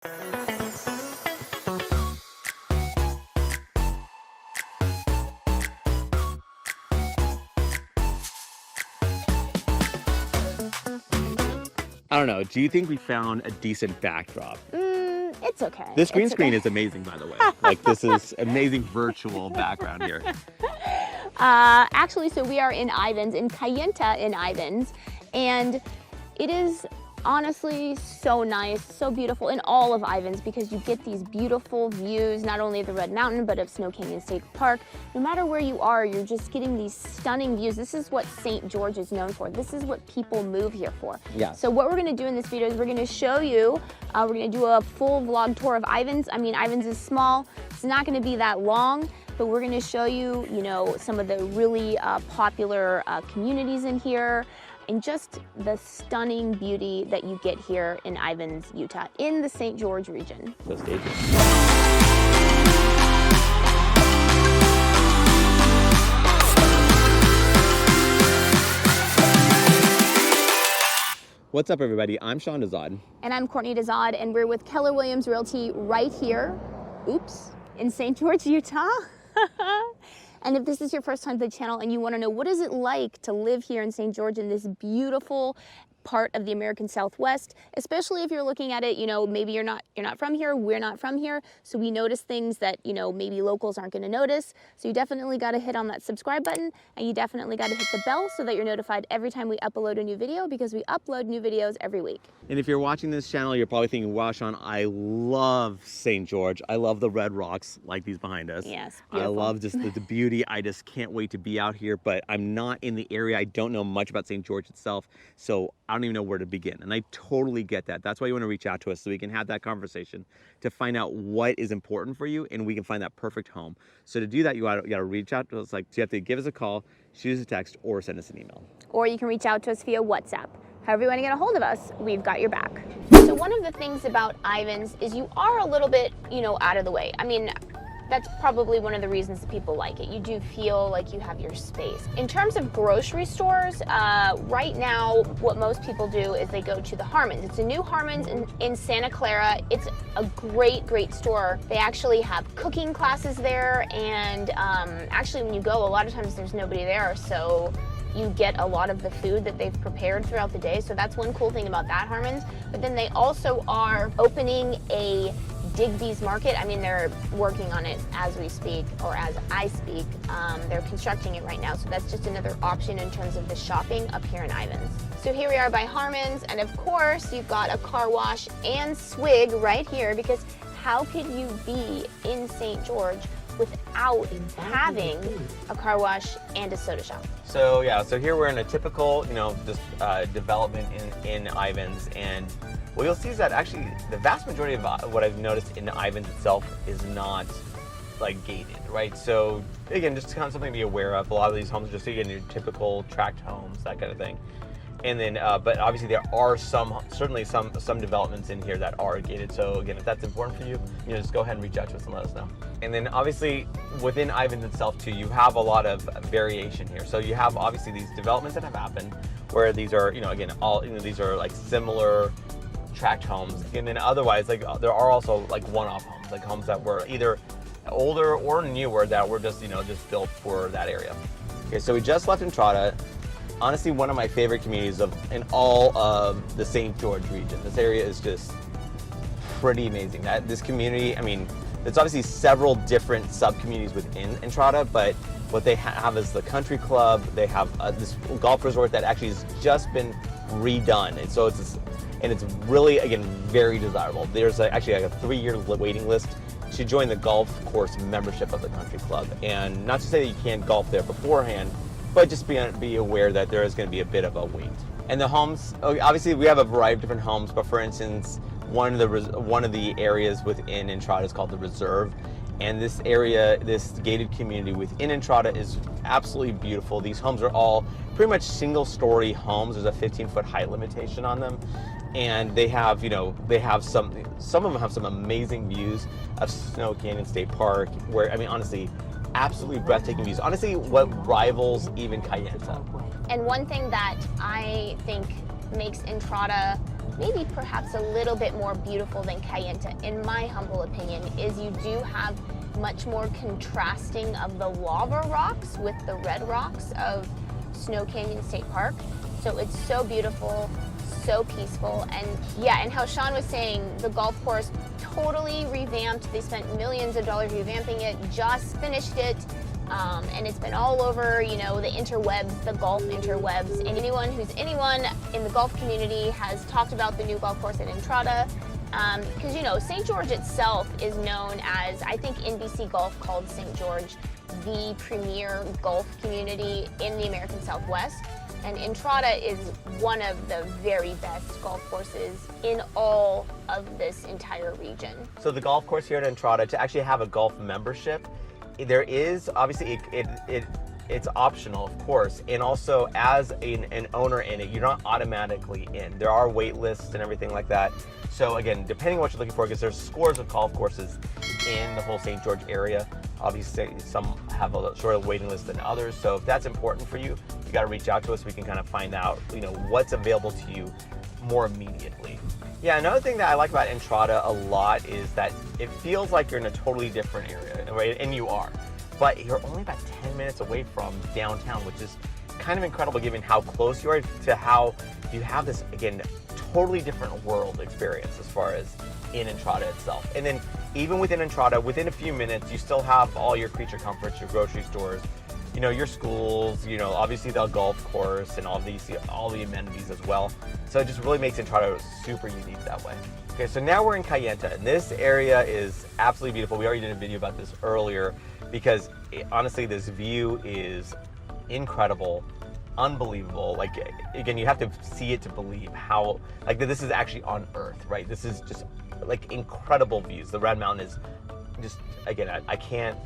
I don't know. Do you think we found a decent backdrop? It's okay. This green screen is amazing, by the way. Like, this is amazing virtual background here. Actually, so we are in Ivins, in Kayenta and Ivins, and it is honestly so nice, so beautiful in all of Ivins because you get these beautiful views, not only of the Red Mountain, but of Snow Canyon State Park. No matter where you are, you're just getting these stunning views. This is what St. George is known for. This is what people move here for. Yeah. So what we're gonna do in this video is we're gonna show you, we're gonna do a full vlog tour of Ivins. I mean, Ivins is small. It's not gonna be that long, but we're gonna show you, some of the really popular communities in here, and just the stunning beauty that you get here in Ivins, Utah, in the St. George region. So stay tuned. What's up, everybody? I'm Sean Dezad. And I'm Courtney Dezad, and we're with Keller Williams Realty right here, in St. George, Utah. And if this is your first time to the channel and you want to know what is it like to live here in St. George in this beautiful part of the American Southwest, especially if you're looking at it, maybe you're not from here, we're not from here, so we notice things that, maybe locals aren't going to notice. So you definitely got to hit on that subscribe button, and you definitely got to hit the bell so that you're notified every time we upload a new video, because we upload new videos every week. And if you're watching this channel, you're probably thinking, wow, Sean, I love St. George. I love the red rocks like these behind us. Yes, I beautiful. love just the beauty. I just can't wait to be out here, but I'm not in the area. I don't know much about St. George itself, so I don't even know where to begin. And I totally get that. That's why you want to reach out to us so we can have that conversation to find out what is important for you, and we can find that perfect home. So to do that, you got to reach out to us. Like, you have to give us a call, shoot us a text, or send us an email. Or you can reach out to us via WhatsApp. However you want to get a hold of us, we've got your back. So one of the things about Ivins is you are a little bit, out of the way. I mean, that's probably one of the reasons that people like it. You do feel like you have your space. In terms of grocery stores, right now, what most people do is they go to the Harmons. It's a new Harmons in Santa Clara. It's a great, great store. They actually have cooking classes there, and actually when you go, a lot of times there's nobody there, so you get a lot of the food that they've prepared throughout the day. So that's one cool thing about that Harmons. But then they also are opening a Digby's market. I mean, they're working on it as we speak, or as I speak. They're constructing it right now. So that's just another option in terms of the shopping up here in Ivins. So here we are by Harmons, and of course you've got a car wash and swig right here, because how could you be in St. George without having a car wash and a soda shop? So yeah, so here we're in a typical, development in Ivins, and what you'll see is that actually the vast majority of what I've noticed in Ivins itself is not like gated, right? So again, just kind of something to be aware of. A lot of these homes are just, again, your typical tract homes, that kind of thing. And then, but obviously there are certainly some developments in here that are gated. So again, if that's important for you, just go ahead and reach out to us and let us know. And then obviously within Ivins itself too, you have a lot of variation here. So you have obviously these developments that have happened where these are, again, these are like similar tract homes. And then otherwise, like, there are also like one-off homes, like homes that were either older or newer that were just, just built for that area. Okay, so we just left Entrada. Honestly, one of my favorite communities in all of the St. George region. This area is just pretty amazing. This community, I mean, there's obviously several different sub-communities within Entrada, but what they have is the country club. They have this golf resort that actually has just been redone, and so it's really, again, very desirable. There's actually like a 3-year waiting list to join the golf course membership of the country club, and not to say that you can't golf there beforehand, but just be aware that there is going to be a bit of a wait. And the homes, obviously we have a variety of different homes, but for instance, one of the areas within Entrada is called the Reserve, and this area, this gated community within Entrada, is absolutely beautiful. These homes are all pretty much single-story homes. There's a 15-foot height limitation on them, and they have, some of them have some amazing views of Snow Canyon State Park, where, I mean, honestly, absolutely breathtaking views. Honestly, what rivals even Kayenta. And one thing that I think makes Entrada maybe perhaps a little bit more beautiful than Kayenta, in my humble opinion, is you do have much more contrasting of the lava rocks with the red rocks of Snow Canyon State Park. So it's so beautiful, so peaceful, and yeah, and how Sean was saying, the golf course totally revamped. They spent millions of dollars revamping it, just finished it, and it's been all over, you know, the interwebs, the golf interwebs, and anyone in the golf community has talked about the new golf course at Entrada, because, you know, St. George itself is known as, I think NBC Golf called St. George the premier golf community in the American Southwest. And Entrada is one of the very best golf courses in all of this entire region. So the golf course here at Entrada, to actually have a golf membership, there is, obviously, it's optional, of course, and also as an owner in it, you're not automatically in. There are wait lists and everything like that. So again, depending on what you're looking for, because there's scores of golf courses in the whole St. George area. Obviously, some have a shorter waiting list than others. So if that's important for you, you got to reach out to us. We can kind of find out, you know, what's available to you more immediately. Yeah, another thing that I like about Entrada a lot is that it feels like you're in a totally different area, right? And you are, but you're only about 10 minutes away from downtown, which is kind of incredible given how close you are to how you have this, again, totally different world experience as far as in Entrada itself. And then even within Entrada, within a few minutes, you still have all your creature comforts, your grocery stores, you know, your schools, you know, obviously the golf course and all the amenities as well. So it just really makes Entrada super unique that way. Okay, so now we're in Kayenta, and this area is absolutely beautiful. We already did a video about this earlier because honestly, this view is incredible, unbelievable. Like, again, you have to see it to believe how, like, this is actually on Earth, right? This is just like incredible views. The Red Mountain is just, again, I can't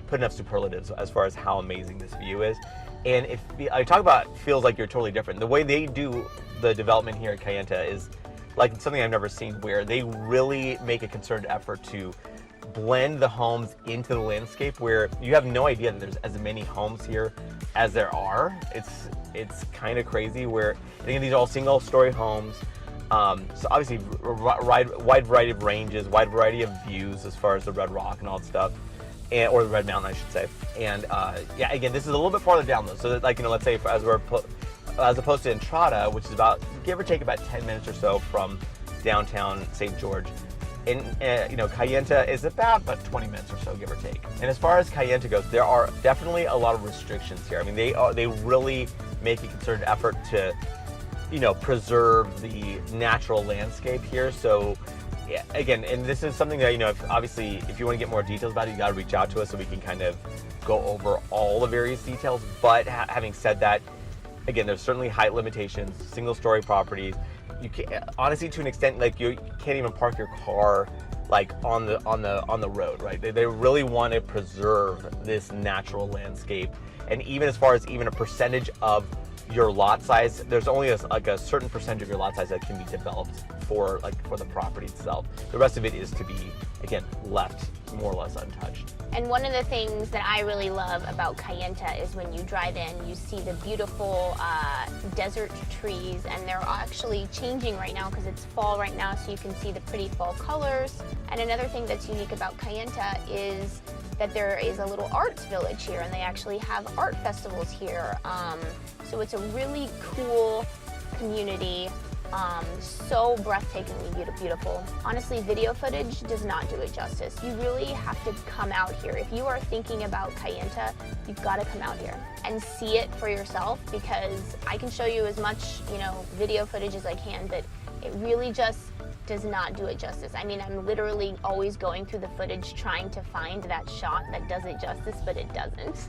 put enough superlatives as far as how amazing this view is. And if I talk about feels like you're totally different, the way they do the development here at Kayenta is like something I've never seen, where they really make a concerted effort to blend the homes into the landscape, where you have no idea that there's as many homes here as there are. It's kind of crazy, where again, these are all single story homes. So obviously wide variety of ranges, wide variety of views as far as the Red Rock and all that stuff. Or the Red Mountain, I should say. And yeah, again, this is a little bit farther down though. So that, like, you know, let's say as opposed to Entrada, which is about, give or take, about 10 minutes or so from downtown St. George. And you know, Kayenta is about 20 minutes or so, give or take. And as far as Kayenta goes, there are definitely a lot of restrictions here. I mean, they really make a concerted effort to, you know, preserve the natural landscape here. So yeah, again, and this is something that, you know, if you want to get more details about it, you got to reach out to us so we can kind of go over all the various details. But having said that, again, there's certainly height limitations, single story properties. You can, honestly, to an extent, like, you can't even park your car like on the road, right? They really want to preserve this natural landscape. And even as far as even a percentage of your lot size, there's only a certain percentage of your lot size that can be developed for the property itself. The rest of it is to be, again, left more or less untouched. And one of the things that I really love about Kayenta is when you drive in, you see the beautiful desert trees, and they're actually changing right now because it's fall right now, so you can see the pretty fall colors. And another thing that's unique about Kayenta is that there is a little arts village here, and they actually have art festivals here. So it's a really cool community. So breathtakingly beautiful. Honestly, video footage does not do it justice. You really have to come out here. If you are thinking about Kayenta, you've got to come out here and see it for yourself, because I can show you as much, you know, video footage as I can, but it really just does not do it justice. I mean, I'm literally always going through the footage trying to find that shot that does it justice, but it doesn't.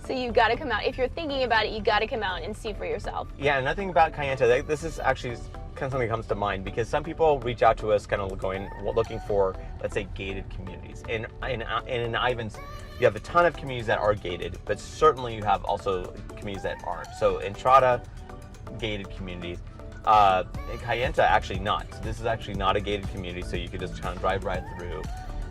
So you've got to come out. If you're thinking about it, you got to come out and see for yourself. Yeah, another thing about Kayenta, this is actually kind of something that comes to mind, because some people reach out to us kind of looking for, let's say, gated communities. And in Ivins, you have a ton of communities that are gated, but certainly you have also communities that aren't. So Entrada, gated communities. In Kayenta, actually not. So this is actually not a gated community, so you could just kind of drive right through.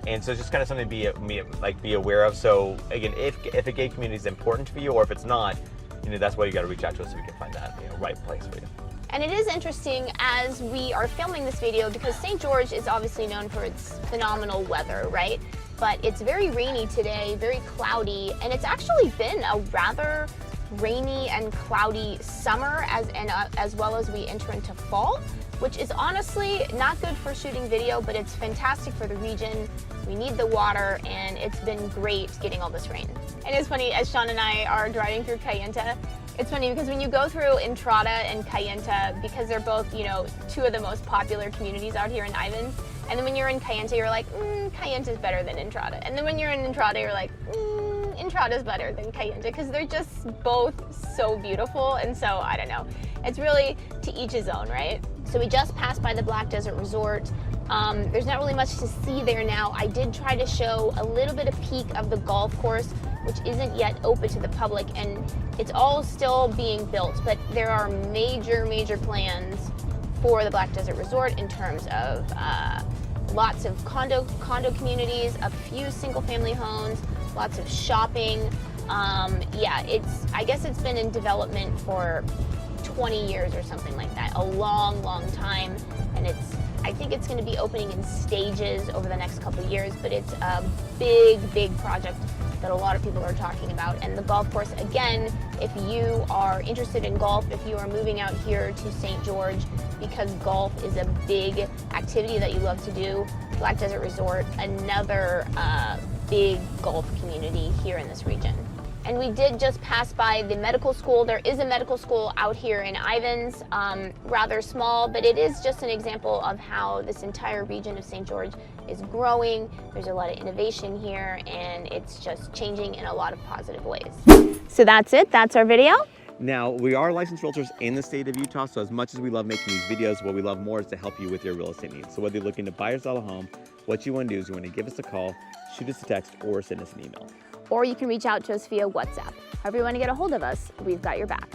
And so it's just kind of something to be aware of. So again, if a gay community is important for you, or if it's not, you know, that's why you got to reach out to us so we can find that, you know, right place for you. And it is interesting as we are filming this video because St. George is obviously known for its phenomenal weather, right? But it's very rainy today, very cloudy, and it's actually been a rather rainy and cloudy summer as well as we enter into fall, which is honestly not good for shooting video, but it's fantastic for the region. We need the water, and it's been great getting all this rain. And it's funny, as Sean and I are driving through Kayenta, it's funny because when you go through Entrada and Kayenta, because they're both, you know, two of the most popular communities out here in Ivins, and then when you're in Kayenta, you're like, Kayenta's better than Entrada. And then when you're in Entrada, you're like, Entrada's better than Kayenta, because they're just both so beautiful. And so, I don't know, it's really to each his own, right? So we just passed by the Black Desert Resort. There's not really much to see there now. I did try to show a little bit of peek of the golf course, which isn't yet open to the public, and it's all still being built, but there are major plans for the Black Desert Resort in terms of lots of condo communities, a few single family homes, lots of shopping. Yeah, I guess it's been in development for 20 years or something like that, a long time, and I think it's going to be opening in stages over the next couple of years, but it's a big project that a lot of people are talking about. And the golf course, again, if you are interested in golf, if you are moving out here to St. George because golf is a big activity that you love to do, Black Desert Resort, another big golf community here in this region. And we did just pass by the medical school. There is a medical school out here in Ivins, rather small, but it is just an example of how this entire region of St. George is growing. There's a lot of innovation here, and it's just changing in a lot of positive ways. So that's it. That's our video. Now, we are licensed realtors in the state of Utah, so as much as we love making these videos, what we love more is to help you with your real estate needs. So whether you're looking to buy or sell a home, what you want to do is you want to give us a call, shoot us a text, or send us an email. Or you can reach out to us via WhatsApp. However you want to get a hold of us, we've got your back.